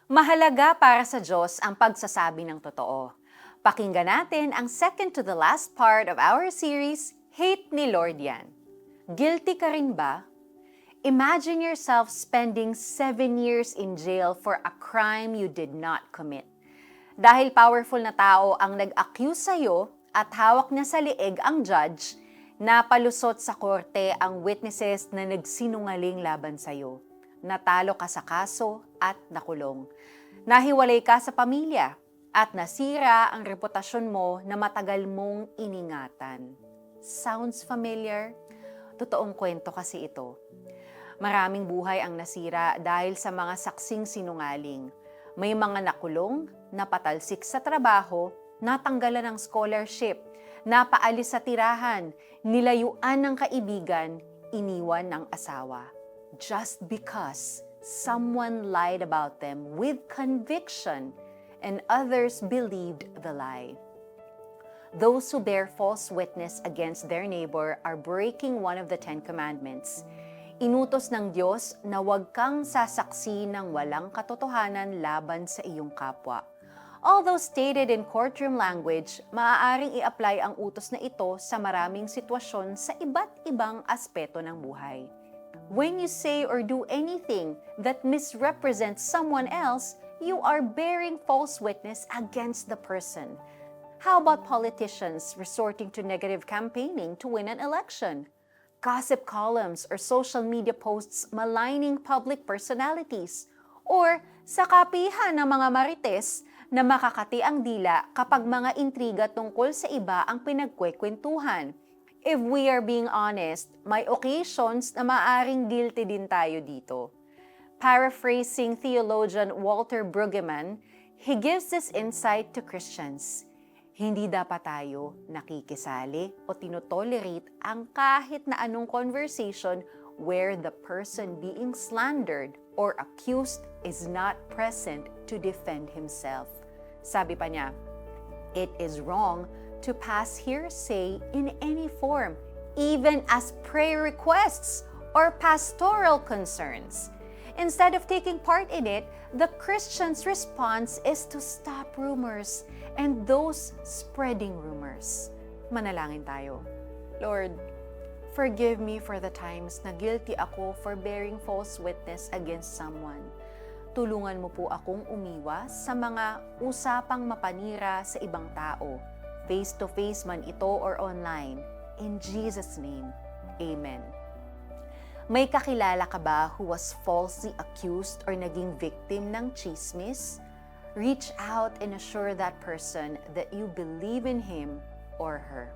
Mahalaga para sa Diyos ang pagsasabi ng totoo. Pakinggan natin ang second to the last part of our series, Hate ni Lord Yan. Guilty ka rin ba? Imagine yourself spending 7 years in jail for a crime you did not commit. Dahil powerful na tao ang nag-accuse sa'yo at hawak niya sa liig ang judge, napalusot sa korte ang witnesses na nagsinungaling laban sa'yo. Natalo ka sa kaso at nakulong. Nahiwalay ka sa pamilya at nasira ang reputasyon mo na matagal mong iningatan. Sounds familiar? Totoong kwento kasi ito. Maraming buhay ang nasira dahil sa mga saksing sinungaling. May mga nakulong, napatalsik sa trabaho, natanggalan ng scholarship, napaalis sa tirahan, nilayuan ng kaibigan, iniwan ng asawa. Just because someone lied about them with conviction and others believed the lie. Those who bear false witness against their neighbor are breaking one of the 10 Commandments. Inutos ng Diyos na huwag kang sasaksi ng walang katotohanan laban sa iyong kapwa. Although stated in courtroom language, maaaring i-apply ang utos na ito sa maraming sitwasyon sa iba't ibang aspeto ng buhay. When you say or do anything that misrepresents someone else, you are bearing false witness against the person. How about politicians resorting to negative campaigning to win an election? Gossip columns or social media posts maligning public personalities? Or sa kapihan ng mga marites na makakati ang dila kapag mga intriga tungkol sa iba ang pinagkwekwentuhan? If we are being honest, may occasions na maaring guilty din tayo dito. Paraphrasing theologian Walter Brueggemann, he gives this insight to Christians. Hindi dapat tayo nakikisali o tinotolerate ang kahit na anong conversation where the person being slandered or accused is not present to defend himself. Sabi pa niya, it is wrong to pass hearsay in any form, even as prayer requests or pastoral concerns. Instead of taking part in it, the Christian's response is to stop rumors and those spreading rumors. Manalangin tayo. Lord, forgive me for the times na guilty ako for bearing false witness against someone. Tulungan mo po akong umiwas sa mga usapang mapanira sa ibang tao, face-to-face man ito or online. In Jesus' name, Amen. May kakilala ka ba who was falsely accused or naging victim ng chismis? Reach out and assure that person that you believe in him or her.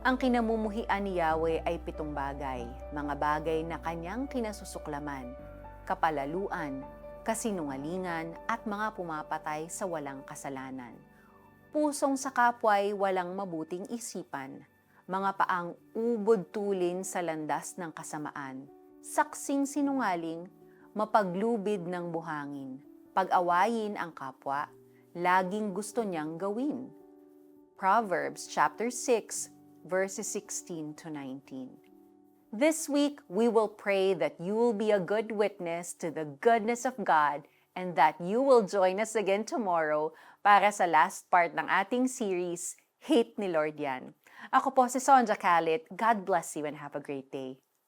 Ang kinamumuhian ni Yahweh ay 7 bagay, mga bagay na kanyang kinasusuklaman, kapalaluan, kasinungalingan at mga pumapatay sa walang kasalanan. Pusong sa kapwa'y walang mabuting isipan, mga paang ubod tulin sa landas ng kasamaan, saksing sinungaling, mapaglubid ng buhangin, pag-awayin ang kapwa, laging gusto niyang gawin. Proverbs chapter 6, verses 16 to 19. This week, we will pray that you will be a good witness to the goodness of God and that you will join us again tomorrow para sa last part ng ating series, Hate ni Lord Yan. Ako po si Sonja Calit. God bless you and have a great day.